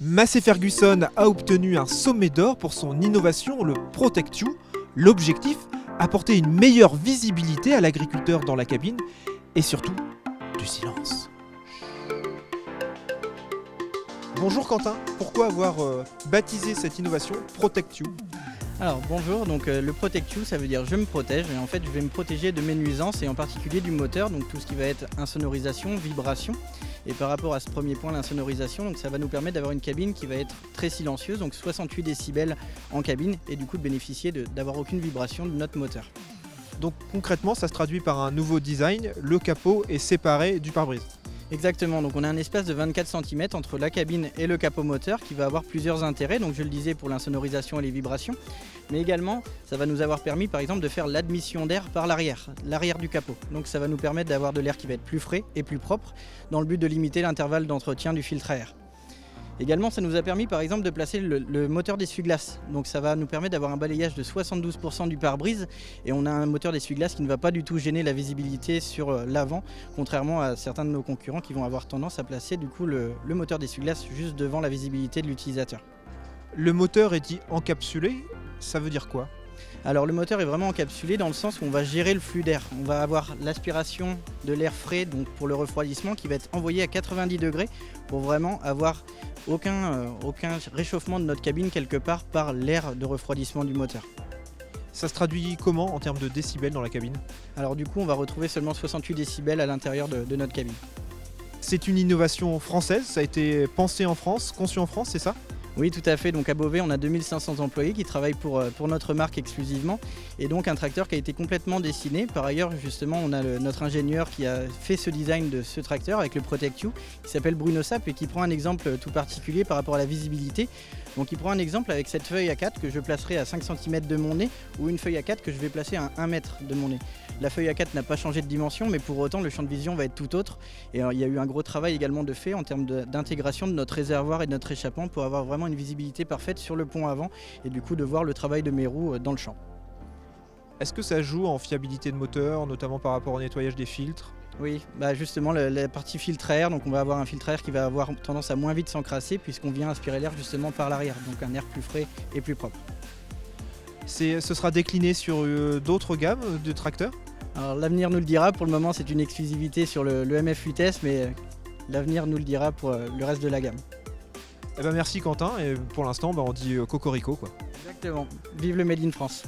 Massey Ferguson a obtenu un sommet d'or pour son innovation, le Protect You. L'objectif, apporter une meilleure visibilité à l'agriculteur dans la cabine et surtout du silence. Bonjour Quentin, pourquoi avoir baptisé cette innovation Protect You ? Alors bonjour, donc le Protect You, ça veut dire je me protège, et en fait je vais me protéger de mes nuisances et en particulier du moteur, donc tout ce qui va être insonorisation, vibration. Et par rapport à ce premier point, l'insonorisation, donc ça va nous permettre d'avoir une cabine qui va être très silencieuse, donc 68 décibels en cabine, et du coup de bénéficier d'avoir aucune vibration de notre moteur. Donc concrètement, ça se traduit par un nouveau design, le capot est séparé du pare-brise. Exactement, donc on a un espace de 24 cm entre la cabine et le capot moteur qui va avoir plusieurs intérêts, donc je le disais pour l'insonorisation et les vibrations, mais également ça va nous avoir permis par exemple de faire l'admission d'air par l'arrière du capot. Donc ça va nous permettre d'avoir de l'air qui va être plus frais et plus propre dans le but de limiter l'intervalle d'entretien du filtre à air. Également, ça nous a permis par exemple de placer le moteur d'essuie-glace. Donc ça va nous permettre d'avoir un balayage de 72% du pare-brise et on a un moteur d'essuie-glace qui ne va pas du tout gêner la visibilité sur l'avant, contrairement à certains de nos concurrents qui vont avoir tendance à placer du coup le moteur d'essuie-glace juste devant la visibilité de l'utilisateur. Le moteur est dit encapsulé, ça veut dire quoi ? Alors le moteur est vraiment encapsulé dans le sens où on va gérer le flux d'air. On va avoir l'aspiration de l'air frais donc pour le refroidissement qui va être envoyé à 90 degrés pour vraiment avoir aucun réchauffement de notre cabine quelque part par l'air de refroidissement du moteur. Ça se traduit comment en termes de décibels dans la cabine ? Alors du coup on va retrouver seulement 68 décibels à l'intérieur de notre cabine. C'est une innovation française, ça a été pensé en France, conçu en France, c'est ça ? Oui, tout à fait. Donc à Beauvais, on a 2500 employés qui travaillent pour notre marque exclusivement. Et donc un tracteur qui a été complètement dessiné. Par ailleurs, justement, on a notre ingénieur qui a fait ce design de ce tracteur avec le Protect You, qui s'appelle Bruno Sapp et qui prend un exemple tout particulier par rapport à la visibilité. Donc il prend un exemple avec cette feuille A4 que je placerai à 5 cm de mon nez ou une feuille A4 que je vais placer à 1 mètre de mon nez. La feuille A4 n'a pas changé de dimension, mais pour autant le champ de vision va être tout autre. Et il y a eu un gros travail également de fait en termes d'intégration de notre réservoir et de notre échappement pour avoir vraiment une visibilité parfaite sur le pont avant et du coup de voir le travail de mes roues dans le champ. Est-ce que ça joue en fiabilité de moteur, notamment par rapport au nettoyage des filtres ? Oui, justement la partie filtre à air, donc on va avoir un filtre à air qui va avoir tendance à moins vite s'encrasser puisqu'on vient aspirer l'air justement par l'arrière, donc un air plus frais et plus propre. Ce sera décliné sur d'autres gammes de tracteurs ? Alors l'avenir nous le dira, pour le moment c'est une exclusivité sur le MF8S, mais l'avenir nous le dira pour le reste de la gamme. Eh ben merci Quentin, et pour l'instant on dit cocorico quoi. Exactement, vive le Made in France.